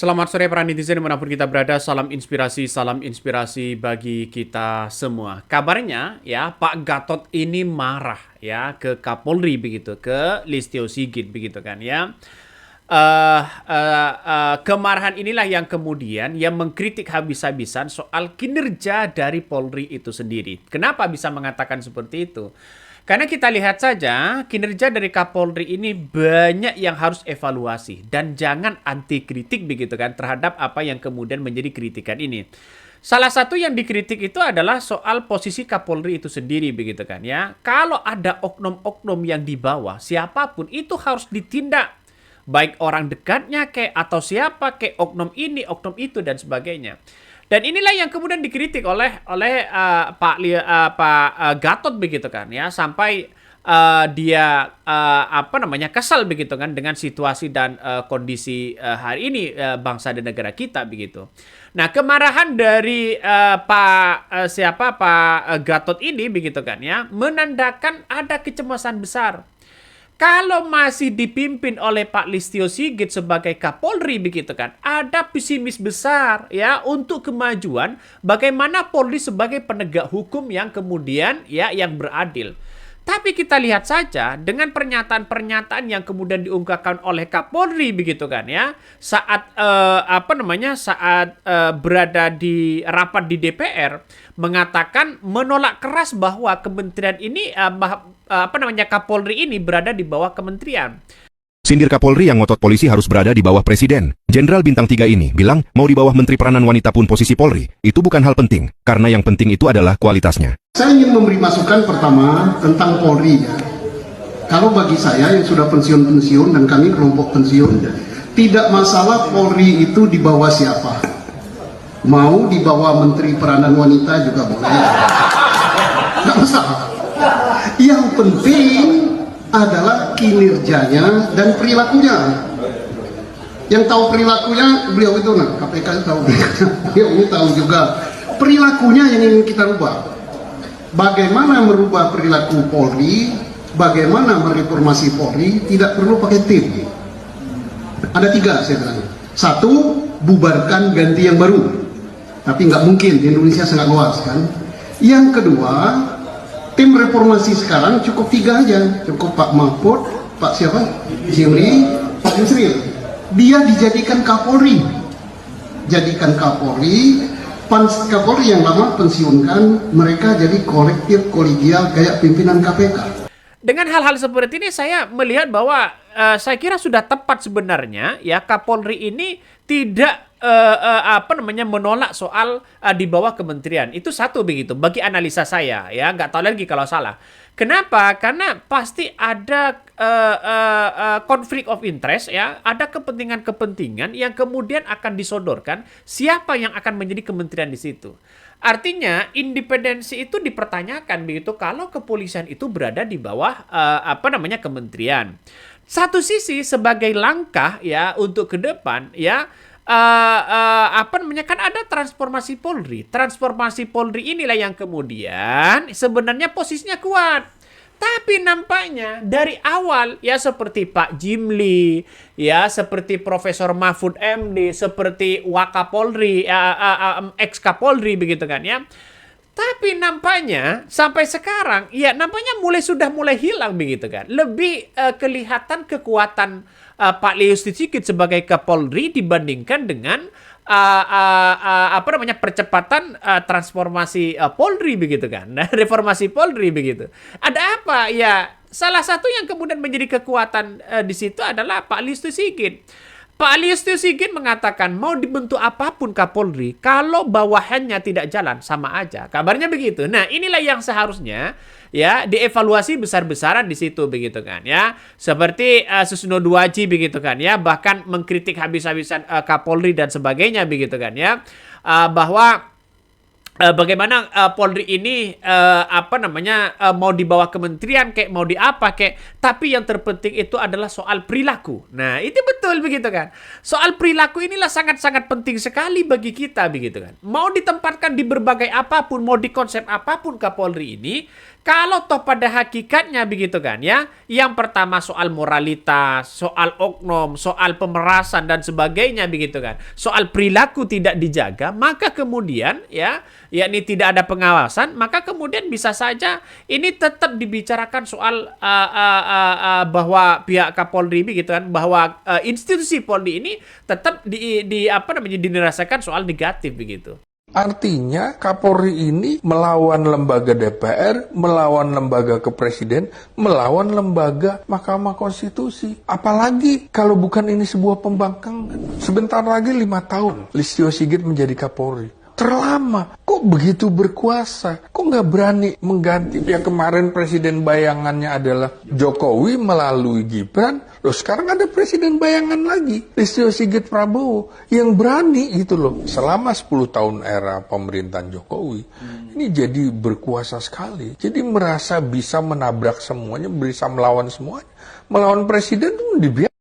Selamat sore para netizen dimanapun kita berada, salam inspirasi bagi kita semua. Kabarnya ya Pak Gatot ini marah ya ke Kapolri begitu, ke Listio Sigit begitu kan ya. Kemarahan inilah yang kemudian yang mengkritik habis-habisan soal kinerja dari Polri itu sendiri. Kenapa bisa mengatakan seperti itu? Karena kita lihat saja kinerja dari Kapolri ini banyak yang harus evaluasi dan jangan anti kritik begitu kan terhadap apa yang kemudian menjadi kritikan ini. Salah satu yang dikritik itu adalah soal posisi Kapolri itu sendiri begitu kan ya. Kalau ada oknum-oknum yang di bawah, siapapun itu harus ditindak. Baik orang dekatnya kayak atau siapa kayak oknum ini, oknum itu dan sebagainya. Dan inilah yang kemudian dikritik oleh Pak Gatot begitu kan ya sampai dia kesal begitu kan dengan situasi dan kondisi hari ini bangsa dan negara kita begitu. Nah, kemarahan dari Pak Gatot ini begitu kan ya menandakan ada kecemasan besar. Kalau masih dipimpin oleh Pak Listio Sigit sebagai Kapolri begitu kan, ada pesimis besar ya untuk kemajuan bagaimana Polri sebagai penegak hukum yang kemudian ya yang beradil. Tapi kita lihat saja dengan pernyataan-pernyataan yang kemudian diungkapkan oleh Kapolri begitu kan ya saat berada di rapat di DPR mengatakan menolak keras bahwa kementerian ini Kapolri ini berada di bawah kementerian. Sindir Kapolri yang ngotot polisi harus berada di bawah presiden. Jenderal bintang 3 ini bilang mau di bawah menteri peranan wanita pun posisi Polri. Itu bukan hal penting, karena yang penting itu adalah kualitasnya. Saya ingin memberi masukan pertama tentang Polri ya. Kalau bagi saya yang sudah pensiun-pensiun dan kami kelompok pensiun, tidak masalah Polri itu di bawah siapa. Mau di bawah menteri peranan wanita juga boleh. Tidak masalah. Yang penting adalah kinerjanya dan perilakunya. Yang tahu perilakunya beliau itu KPK itu tahu. Beliau ini tahu juga perilakunya yang ingin kita rubah. Bagaimana merubah perilaku Polri, bagaimana mereformasi Polri tidak perlu pakai tim. Ada 3 saya bilang. 1, bubarkan ganti yang baru. Tapi nggak mungkin, di Indonesia sangat luas kan. Yang kedua, tim reformasi sekarang cukup 3 aja, cukup Pak Mahfud, Pak siapa? Jimli, Pak Yusril. Dia dijadikan Kapolri. Jadikan Kapolri, Kapolri yang lama pensiunkan, mereka jadi kolektif kolegial kayak pimpinan KPK. Dengan hal-hal seperti ini saya melihat bahwa saya kira sudah tepat sebenarnya ya Kapolri ini tidak menolak soal di bawah kementerian. Itu satu begitu bagi analisa saya ya, nggak tahu lagi kalau salah. Kenapa? Karena pasti ada konflik of interest ya, ada kepentingan-kepentingan yang kemudian akan disodorkan siapa yang akan menjadi kementerian di situ. Artinya independensi itu dipertanyakan begitu kalau kepolisian itu berada di bawah kementerian. Satu sisi sebagai langkah ya untuk ke depan ya kan ada transformasi Polri. Transformasi Polri inilah yang kemudian sebenarnya posisinya kuat. Tapi nampaknya dari awal ya seperti Pak Jimli, ya seperti Profesor Mahfud MD, seperti Wakapolri, ex-Kapolri begitu kan ya. Tapi nampaknya sampai sekarang ya nampaknya sudah mulai hilang begitu kan. Lebih kelihatan kekuatan Pak Listio Sigit sebagai Kapolri dibandingkan dengan percepatan transformasi Polri begitu kan. Reformasi Polri begitu. Ada apa? Ya, salah satu yang kemudian menjadi kekuatan di situ adalah Pak Listio Sigit. Pak Listio Sigit mengatakan mau dibentuk apapun Kapolri, kalau bawahannya tidak jalan sama aja. Kabarnya begitu. Nah, inilah yang seharusnya ya dievaluasi besar-besaran di situ begitu kan ya. Seperti Susno Duwaji begitu kan ya, bahkan mengkritik habis-habisan Kapolri dan sebagainya begitu kan ya. Bahwa bagaimana Polri ini mau di bawah kementerian kayak mau di apa kayak, tapi yang terpenting itu adalah soal perilaku. Nah, itu betul begitu kan. Soal perilaku inilah sangat-sangat penting sekali bagi kita begitu kan. Mau ditempatkan di berbagai apapun, mau di konsep apapun Kapolri ini, kalau toh pada hakikatnya begitu kan ya, yang pertama soal moralitas, soal oknum, soal pemerasan dan sebagainya begitu kan, soal perilaku tidak dijaga, maka kemudian ya, yakni tidak ada pengawasan, maka kemudian bisa saja ini tetap dibicarakan soal bahwa pihak Kapolri begitu kan, bahwa institusi Polri ini tetap dirasakan soal negatif begitu. Artinya Kapolri ini melawan lembaga DPR, melawan lembaga kepresiden, melawan lembaga Mahkamah Konstitusi. Apalagi kalau bukan ini sebuah pembangkangan. Sebentar lagi 5 tahun Listio Sigit menjadi Kapolri. Terlama, kok begitu berkuasa? Kok nggak berani mengganti? Yang kemarin presiden bayangannya adalah Jokowi melalui Gibran. Loh sekarang ada presiden bayangan lagi, Listio Sigit Prabowo. Yang berani gitu loh. Selama 10 tahun era pemerintahan Jokowi, ini jadi berkuasa sekali. Jadi merasa bisa menabrak semuanya, bisa melawan semuanya. Melawan presiden itu dibiarkan.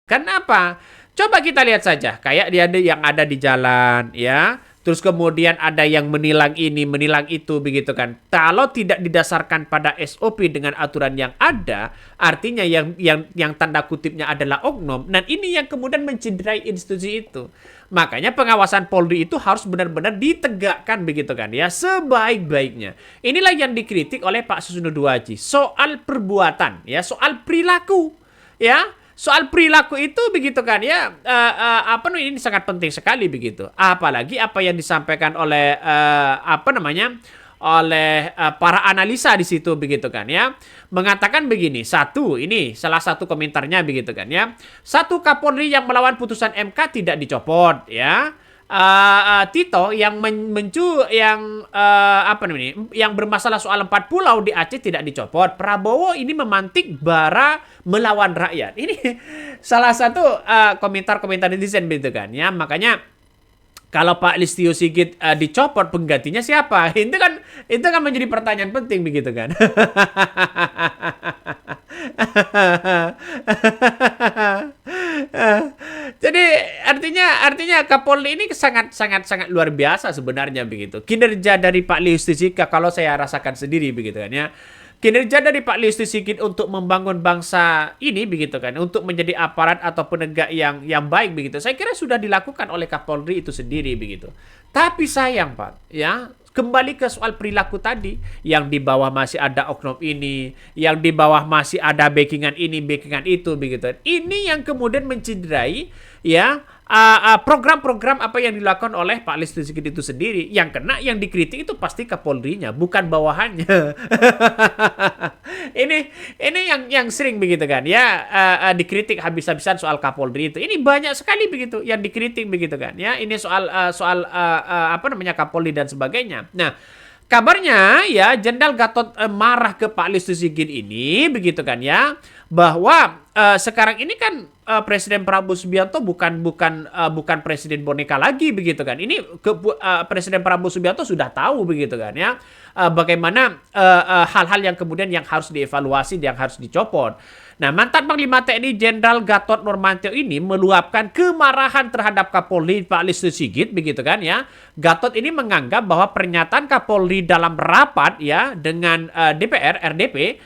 Kenapa? Coba kita lihat saja, kayak dia ada yang ada di jalan, ya. Terus kemudian ada yang menilang ini, menilang itu, begitu kan. Kalau tidak didasarkan pada SOP dengan aturan yang ada, artinya yang tanda kutipnya adalah oknum. Dan ini yang kemudian mencederai institusi itu. Makanya pengawasan Polri itu harus benar-benar ditegakkan, begitu kan ya, sebaik-baiknya. Inilah yang dikritik oleh Pak Susno Duwaji soal perbuatan, ya, soal perilaku, ya. Soal perilaku itu begitu kan ya, ini sangat penting sekali begitu. Apalagi apa yang disampaikan oleh para analisa di situ begitu kan ya, mengatakan begini. Satu, ini salah satu komentarnya begitu kan ya. Satu, Kapolri yang melawan putusan MK tidak dicopot ya. Tito yang yang bermasalah soal 4 pulau di Aceh tidak dicopot. Prabowo ini memantik bara melawan rakyat. Ini salah satu komentar-komentar netizen gitu kan ya. Makanya kalau Pak Listio Sigit dicopot, penggantinya siapa? Itu kan menjadi pertanyaan penting begitu kan. Jadi artinya Kapolri ini sangat luar biasa sebenarnya begitu. Kinerja dari Pak Listio Sigit kalau saya rasakan sendiri begitu kan ya. Kinerja dari Pak Listio Sigit untuk membangun bangsa ini begitu kan, untuk menjadi aparat atau penegak yang baik begitu, saya kira sudah dilakukan oleh Kapolri itu sendiri begitu. Tapi sayang Pak, ya, kembali ke soal perilaku tadi, yang di bawah masih ada oknum ini, yang di bawah masih ada backingan ini, backingan itu begitu. Ini yang kemudian mencederai ya program-program apa yang dilakukan oleh Pak Listio Sigit itu sendiri. Yang kena, yang dikritik itu pasti Kapolrinya, bukan bawahannya. ini yang sering begitu kan ya, dikritik habis-habisan soal Kapolri itu. Ini banyak sekali begitu yang dikritik begitu kan ya. Ini soal Kapolri dan sebagainya. Nah, kabarnya ya Jenderal Gatot marah ke Pak Listio Sigit ini begitu kan ya, bahwa sekarang ini kan Presiden Prabowo Subianto bukan presiden boneka lagi begitu kan. Ini Presiden Prabowo Subianto sudah tahu begitu kan ya, bagaimana hal-hal yang kemudian yang harus dievaluasi, yang harus dicopot. Nah, mantan Panglima TNI Jenderal Gatot Nurmantio ini meluapkan kemarahan terhadap Kapolri Pak Listio Sigit begitu kan ya. Gatot ini menganggap bahwa pernyataan Kapolri dalam rapat ya dengan DPR RDP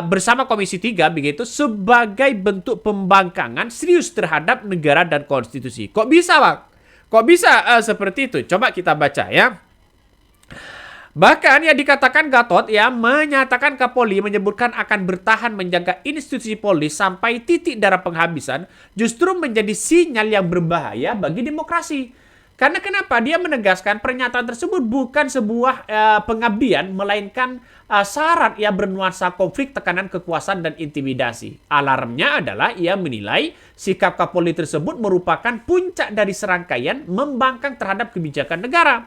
bersama Komisi 3 begitu sebagai bentuk pembangkangan serius terhadap negara dan konstitusi. Kok bisa, Pak? Kok bisa seperti itu? Coba kita baca ya. Bahkan ya dikatakan Gatot ya menyatakan Kapolri menyebutkan akan bertahan menjaga institusi Polri sampai titik darah penghabisan justru menjadi sinyal yang berbahaya bagi demokrasi. Karena kenapa? Dia menegaskan pernyataan tersebut bukan sebuah pengabdian, melainkan syarat yang bernuansa konflik, tekanan kekuasaan, dan intimidasi. Alarmnya adalah ia menilai sikap Kapolri tersebut merupakan puncak dari serangkaian membangkang terhadap kebijakan negara.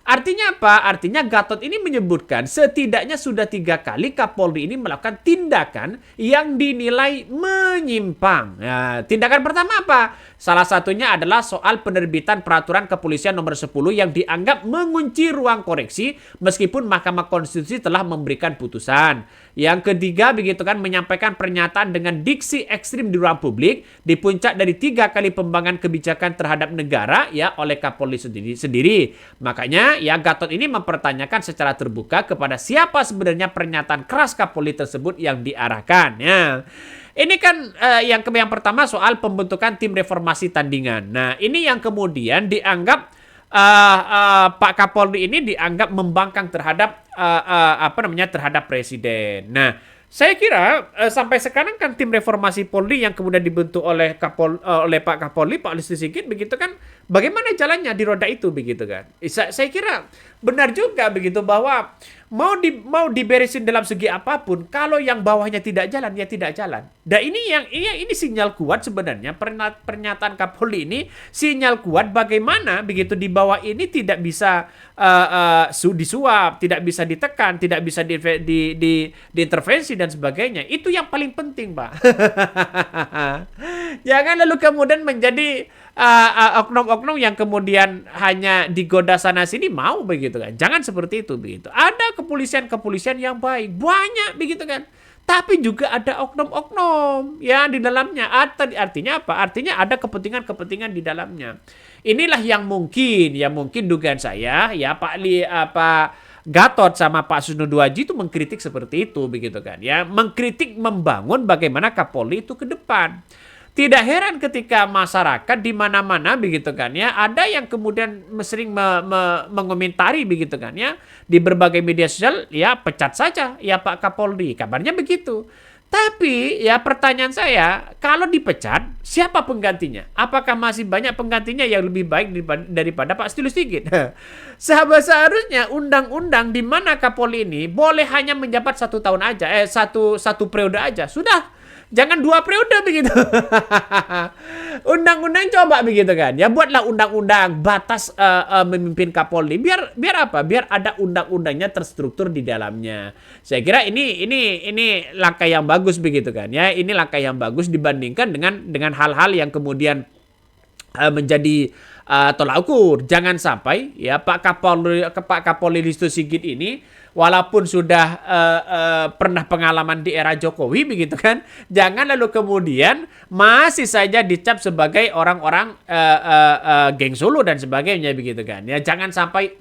Artinya apa? Artinya Gatot ini menyebutkan setidaknya sudah 3 kali Kapolri ini melakukan tindakan yang dinilai menyimpang. Nah, tindakan pertama apa? Salah satunya adalah soal penerbitan peraturan kepolisian nomor 10 yang dianggap mengunci ruang koreksi meskipun Mahkamah Konstitusi telah memberikan putusan. Yang ketiga begitu kan, menyampaikan pernyataan dengan diksi ekstrim di ruang publik di puncak dari 3 kali pembangkangan kebijakan terhadap negara ya oleh Kapolri sendiri. Makanya ya Gatot ini mempertanyakan secara terbuka kepada siapa sebenarnya pernyataan keras Kapolri tersebut yang diarahkan ya. Ini kan yang pertama soal pembentukan tim reformasi tandingan. Nah, ini yang kemudian dianggap Pak Kapolri ini dianggap membangkang terhadap terhadap presiden. Nah, saya kira sampai sekarang kan tim reformasi Polri yang kemudian dibentuk oleh Pak Kapolri, Pak Listio Sigit begitu kan, bagaimana jalannya di roda itu begitu kan? Saya kira benar juga begitu bahwa mau diberesin dalam segi apapun, kalau yang bawahnya tidak jalan ya tidak jalan. Dan ini sinyal kuat sebenarnya, pernyataan Kapolri ini sinyal kuat bagaimana begitu di bawah ini tidak bisa disuap, tidak bisa ditekan, tidak bisa diintervensi dan sebagainya. Itu yang paling penting, Pak. Jangan lalu kemudian menjadi oknum-oknum yang kemudian hanya digoda sana sini mau begitu kan. Jangan seperti itu begitu. Ada kepolisian yang baik, banyak begitu kan. Tapi juga ada oknum-oknum ya di dalamnya. Artinya apa? Artinya ada kepentingan-kepentingan di dalamnya. Inilah yang mungkin dugaan saya ya Pak Gatot sama Pak Susno Duaji itu mengkritik seperti itu begitu kan ya. Mengkritik membangun bagaimana Kapolri itu ke depan. Tidak heran ketika masyarakat di mana-mana begitu kan ya, ada yang kemudian sering mengomentari begitu kan ya di berbagai media sosial ya pecat saja ya Pak Kapolri, kabarnya begitu. Tapi ya pertanyaan saya, kalau dipecat siapa penggantinya? Apakah masih banyak penggantinya yang lebih baik daripada Pak Listio Sigit? Seharusnya undang-undang di mana Kapolri ini boleh hanya menjabat 1 tahun aja, satu periode aja sudah. Jangan 2 periode begitu. Undang-undang coba begitu kan. Ya buatlah undang-undang batas memimpin Kapolri. Biar apa? Biar ada undang-undangnya terstruktur di dalamnya. Saya kira ini langkah yang bagus begitu kan. Ya, ini langkah yang bagus dibandingkan dengan hal-hal yang kemudian menjadi tolak ukur. Jangan sampai ya Pak Kapolri Listio Sigit ini walaupun sudah pernah pengalaman di era Jokowi begitu kan, jangan lalu kemudian masih saja dicap sebagai orang-orang geng Solo dan sebagainya begitu kan. Ya jangan sampai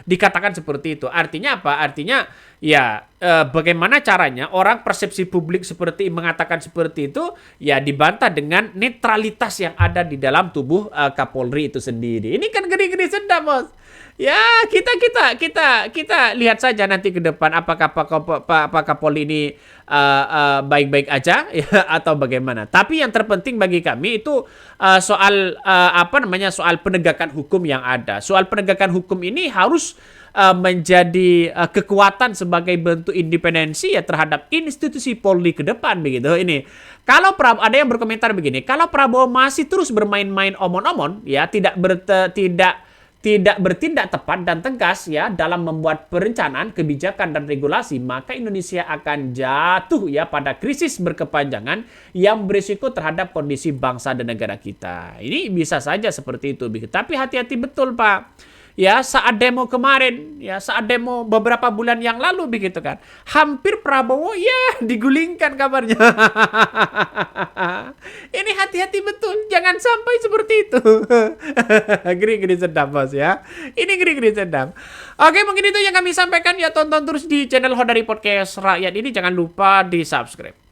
dikatakan seperti itu. Artinya apa? Artinya ya bagaimana caranya orang persepsi publik seperti mengatakan seperti itu ya dibantah dengan netralitas yang ada di dalam tubuh Kapolri itu sendiri. Ini kan geri-geri sedap, Bos. Ya, kita lihat saja nanti ke depan apakah Pak Kapolri ini baik-baik aja ya, atau bagaimana. Tapi yang terpenting bagi kami itu soal soal penegakan hukum yang ada. Soal penegakan hukum ini harus menjadi kekuatan sebagai bentuk independensi ya terhadap institusi Polri ke depan begitu. Ini kalau ada yang berkomentar begini, kalau Prabowo masih terus bermain-main omon-omon ya tidak bertindak tepat dan tegas ya dalam membuat perencanaan, kebijakan dan regulasi, maka Indonesia akan jatuh ya pada krisis berkepanjangan yang berisiko terhadap kondisi bangsa dan negara kita. Ini bisa saja seperti itu. Tapi hati-hati betul, Pak. Ya, saat demo kemarin, ya saat demo beberapa bulan yang lalu begitu kan. Hampir Prabowo ya digulingkan kabarnya. Ini hati-hati betul, jangan sampai seperti itu. Geri-geri sedap, Bos ya. Ini geri-geri sedap. Oke, mungkin itu yang kami sampaikan ya. Tonton terus di channel Hodari Podcast Rakyat ini, jangan lupa di-subscribe.